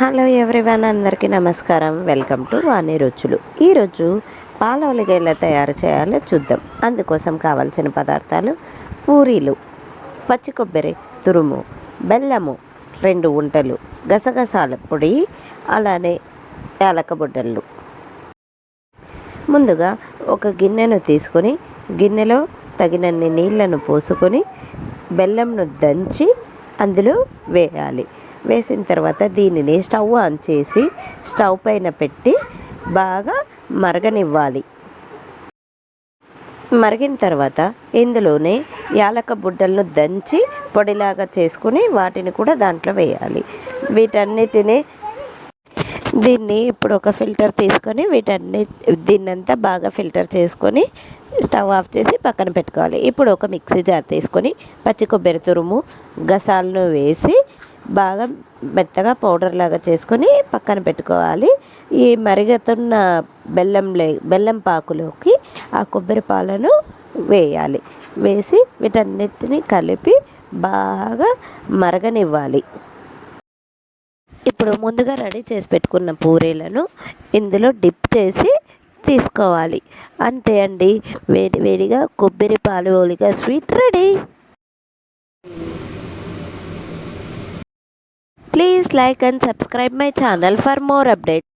Hello everyone, అందరికీ నమస్కారం. Welcome to వాణి రుచులు. ఈరోజు పాల ఒలిగ తయారు చేయాలో చూద్దాం. అందుకోసం కావాల్సిన పదార్థాలు: పూరీలు, పచ్చి కొబ్బరి తురుము, బెల్లము 2 ఉంటలు, గసగసాల పొడి, అలానే యాలక బుడ్డలు. ముందుగా ఒక గిన్నెను తీసుకొని గిన్నెలో తగినన్ని నీళ్లను పోసుకొని బెల్లంను దంచి అందులో వేయాలి. వేసిన తర్వాత దీనిని స్టవ్ ఆన్ చేసి స్టవ్ పైన పెట్టి బాగా మరగనివ్వాలి. మరిగిన తర్వాత ఇందులోనే యాలక బుడ్డలను దంచి పొడిలాగా చేసుకుని వాటిని కూడా దాంట్లో వేయాలి. దీన్ని ఇప్పుడు ఒక ఫిల్టర్ తీసుకొని దీన్నంతా బాగా ఫిల్టర్ చేసుకొని స్టవ్ ఆఫ్ చేసి పక్కన పెట్టుకోవాలి. ఇప్పుడు ఒక మిక్సీ జార్ తీసుకొని పచ్చి కొబ్బరి తురుము, గసాలను వేసి బాగా మెత్తగా పౌడర్ లాగా చేసుకొని పక్కన పెట్టుకోవాలి. ఈ మరుగుతున్న బెల్లం పాకులోకి ఆ కొబ్బరి పాలను వేయాలి. వేసి వీటన్నిటిని కలిపి బాగా మరగనివ్వాలి. ఇప్పుడు ముందుగా రెడీ చేసి పెట్టుకున్న పూరీలను ఇందులో డిప్ చేసి తీసుకోవాలి. అంతే అండి, వేడిగా కొబ్బరి పాలు ఓలిగా sweet ready. Please like and subscribe my channel for more updates.